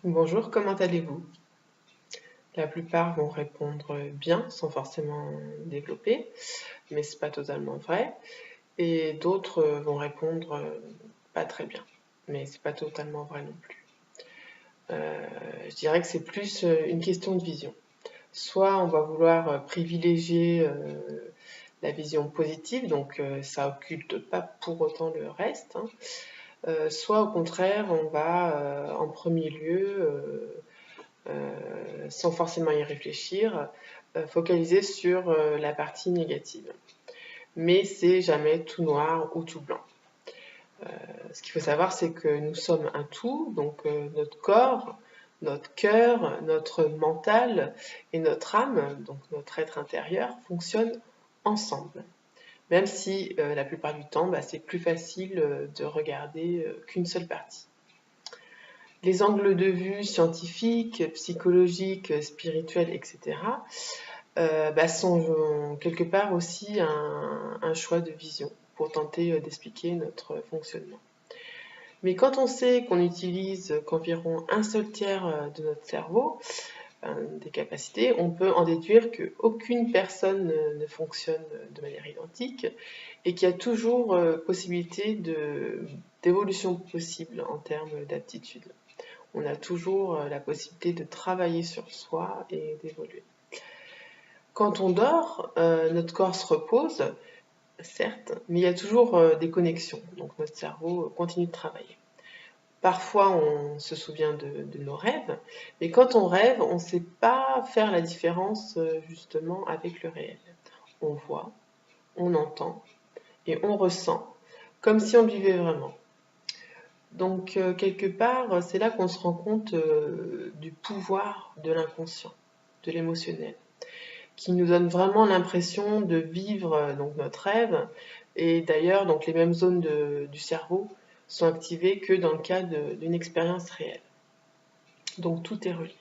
Bonjour, comment allez-vous? La plupart vont répondre bien sans forcément développer, mais c'est pas totalement vrai. Et d'autres vont répondre pas très bien, mais c'est pas totalement vrai non plus. Je dirais que c'est plus une question de vision. Soit on va vouloir privilégier la vision positive, donc ça occulte pas pour autant le reste, hein. Soit au contraire, on va en premier lieu sans forcément y réfléchir, focaliser sur la partie négative. Mais c'est jamais tout noir ou tout blanc. Ce qu'il faut savoir, c'est que nous sommes un tout, donc notre corps, notre cœur, notre mental et notre âme, donc notre être intérieur, fonctionnent ensemble. Même si la plupart du temps, c'est plus facile de regarder qu'une seule partie. Les angles de vue scientifiques, psychologiques, spirituels, etc., sont quelque part aussi un choix de vision pour tenter d'expliquer notre fonctionnement. Mais quand on sait qu'on utilise qu'environ un seul tiers de notre cerveau, des capacités, on peut en déduire qu'aucune personne ne fonctionne de manière identique et qu'il y a toujours possibilité d'évolution possible en termes d'aptitude. On a toujours la possibilité de travailler sur soi et d'évoluer. Quand on dort, notre corps se repose, certes, mais il y a toujours des connexions, donc notre cerveau continue de travailler. Parfois, on se souvient de nos rêves, mais quand on rêve, on ne sait pas faire la différence justement avec le réel. On voit, on entend et on ressent comme si on le vivait vraiment. Donc, quelque part, c'est là qu'on se rend compte du pouvoir de l'inconscient, de l'émotionnel, qui nous donne vraiment l'impression de vivre donc notre rêve. Et d'ailleurs, donc les mêmes zones du cerveau sont activées que dans le cas d'une expérience réelle. Donc tout est relié.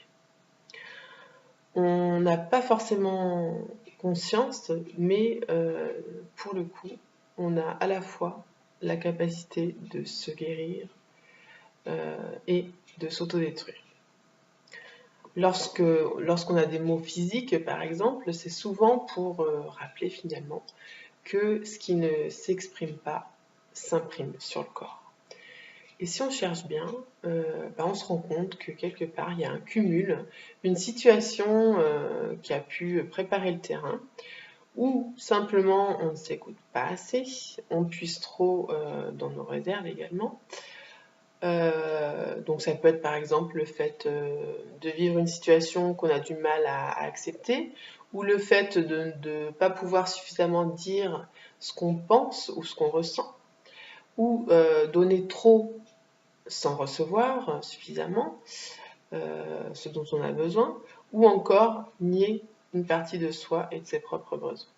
On n'a pas forcément conscience, mais pour le coup, on a à la fois la capacité de se guérir et de s'autodétruire. Lorsqu'on a des maux physiques, par exemple, c'est souvent pour rappeler finalement que ce qui ne s'exprime pas s'imprime sur le corps. Et si on cherche bien, on se rend compte que quelque part, il y a un cumul, une situation qui a pu préparer le terrain, ou simplement on ne s'écoute pas assez, on puise trop dans nos réserves également. Donc ça peut être par exemple le fait de vivre une situation qu'on a du mal à accepter, ou le fait de ne pas pouvoir suffisamment dire ce qu'on pense ou ce qu'on ressent, ou donner trop sans recevoir suffisamment ce dont on a besoin, ou encore nier une partie de soi et de ses propres besoins.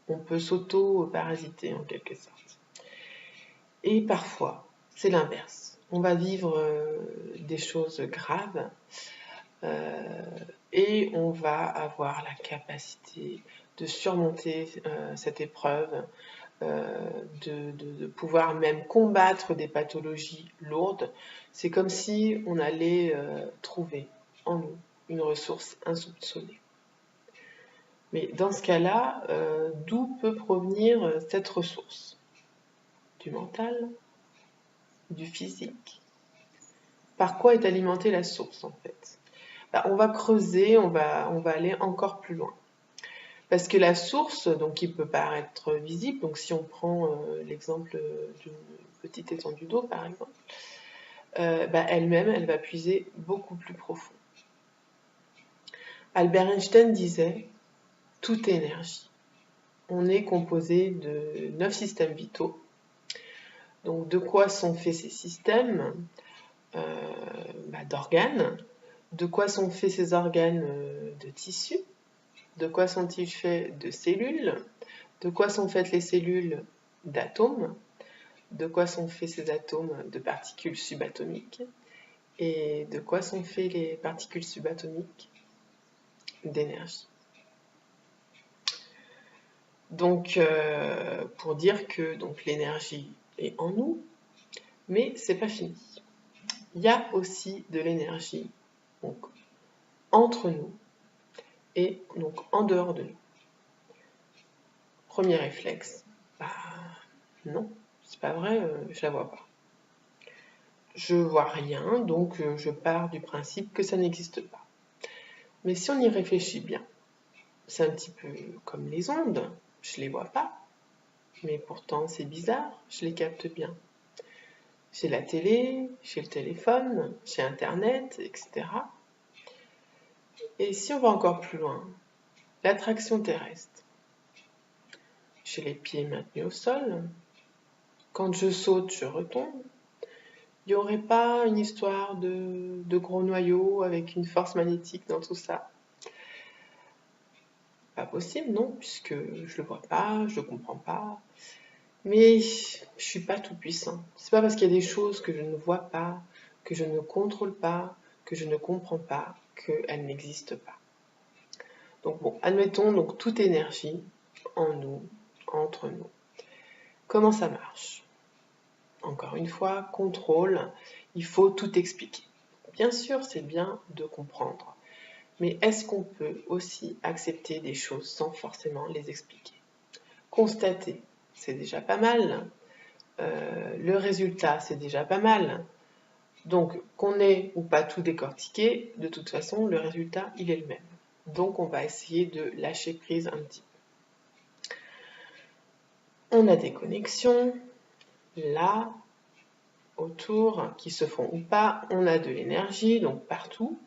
On peut s'auto-parasiter en quelque sorte. Et parfois, c'est l'inverse. On va vivre des choses graves et on va avoir la capacité de surmonter cette épreuve, de pouvoir même combattre des pathologies lourdes. C'est comme si on allait trouver en nous une ressource insoupçonnée. Mais dans ce cas-là, d'où peut provenir cette ressource? Du mental? Du physique? Par quoi est alimentée la source en fait? On va creuser, on va aller encore plus loin. Parce que la source, donc qui peut paraître visible, donc si on prend l'exemple d'une petite étendue d'eau par exemple, elle-même, elle va puiser beaucoup plus profond. Albert Einstein disait « Tout est énergie ». On est composé de 9 systèmes vitaux. Donc de quoi sont faits ces systèmes? D'organes. De quoi sont faits ces organes? De tissus. De quoi sont-ils faits? De cellules. De quoi sont faites les cellules? D'atomes. De quoi sont faits ces atomes? De particules subatomiques. Et de quoi sont faits les particules subatomiques? D'énergie. Donc, pour dire que l'énergie est en nous, mais c'est pas fini. il y a aussi de l'énergie donc entre nous et donc en dehors de nous. Premier réflexe, bah non, c'est pas vrai, je la vois pas. Je vois rien, donc je pars du principe que ça n'existe pas. Mais si on y réfléchit bien, c'est un petit peu comme les ondes, je les vois pas, mais pourtant c'est bizarre, je les capte bien. J'ai la télé, j'ai le téléphone, j'ai Internet, etc. Et si on va encore plus loin, l'attraction terrestre. J'ai les pieds maintenus au sol. Quand je saute, je retombe. Il n'y aurait pas une histoire de gros noyau avec une force magnétique dans tout ça. Pas possible, non, puisque je le vois pas, je le comprends pas. Mais je suis pas tout puissant. C'est pas parce qu'il y a des choses que je ne vois pas, que je ne contrôle pas, que je ne comprends pas, qu'elles n'existent pas. Donc bon, admettons donc toute énergie en nous, entre nous. Comment ça marche? Encore une fois, contrôle, il faut tout expliquer. Bien sûr, c'est bien de comprendre, mais est-ce qu'on peut aussi accepter des choses sans forcément les expliquer? Constater, c'est déjà pas mal. Le résultat, c'est déjà pas mal. Donc, qu'on ait ou pas tout décortiqué, de toute façon, le résultat, il est le même. Donc, on va essayer de lâcher prise un petit peu. On a des connexions, là, autour, qui se font ou pas. On a de l'énergie, donc partout.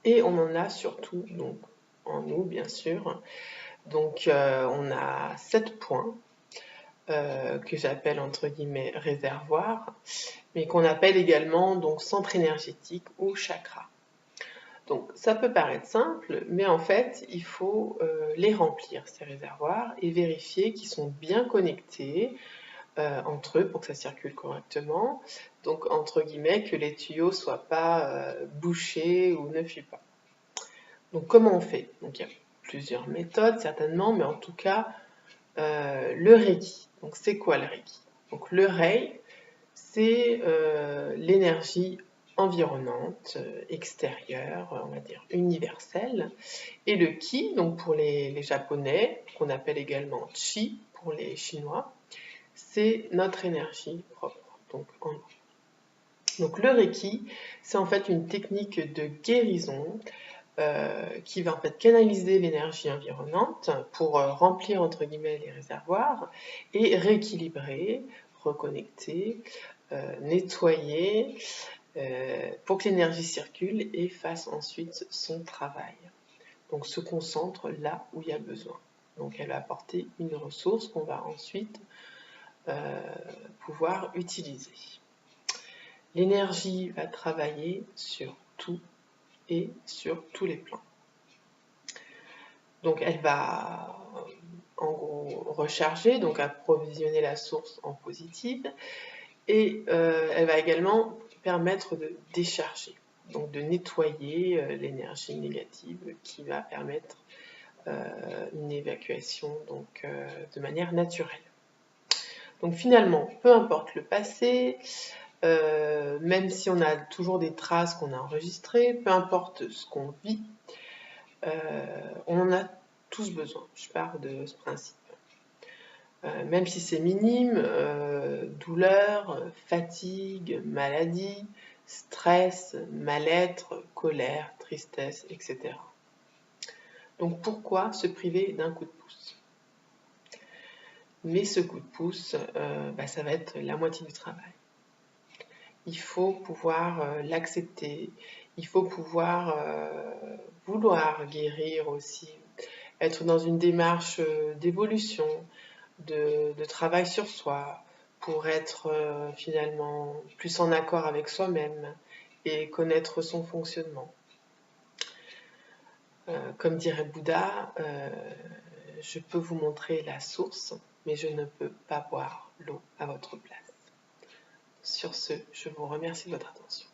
Et on en a surtout, donc, en nous, bien sûr. Donc, on a 7 points que j'appelle entre guillemets réservoirs, mais qu'on appelle également donc centre énergétique ou chakra. Donc ça peut paraître simple, mais en fait il faut les remplir ces réservoirs et vérifier qu'ils sont bien connectés entre eux pour que ça circule correctement. Donc entre guillemets que les tuyaux soient pas bouchés ou ne fuient pas. Donc comment on fait? Donc il y a plusieurs méthodes certainement, mais en tout cas le Reiki. Donc c'est quoi le Reiki? Donc le Rei, c'est l'énergie environnante, extérieure, on va dire universelle. Et le Ki, donc pour les Japonais, qu'on appelle également Chi pour les Chinois, c'est notre énergie propre, donc en nous. Donc le Reiki, c'est en fait une technique de guérison qui va en fait canaliser l'énergie environnante pour remplir entre guillemets les réservoirs et rééquilibrer, reconnecter, nettoyer pour que l'énergie circule et fasse ensuite son travail. Donc se concentre là où il y a besoin. Donc elle va apporter une ressource qu'on va ensuite pouvoir utiliser. L'énergie va travailler sur tout et sur tous les plans. Donc elle va en gros recharger, donc approvisionner la source en positive, et elle va également permettre de décharger, donc de nettoyer l'énergie négative qui va permettre une évacuation donc, de manière naturelle. Donc finalement, peu importe le passé, même si on a toujours des traces qu'on a enregistrées, peu importe ce qu'on vit, on en a tous besoin. Je pars de ce principe. Même si c'est minime, douleur, fatigue, maladie, stress, mal-être, colère, tristesse, etc. Donc pourquoi se priver d'un coup de pouce? Mais ce coup de pouce, ça va être la moitié du travail. Il faut pouvoir l'accepter, il faut pouvoir vouloir guérir aussi, être dans une démarche d'évolution, de travail sur soi, pour être finalement plus en accord avec soi-même et connaître son fonctionnement. Comme dirait Bouddha, je peux vous montrer la source, mais je ne peux pas boire l'eau à votre place. Sur ce, je vous remercie de votre attention.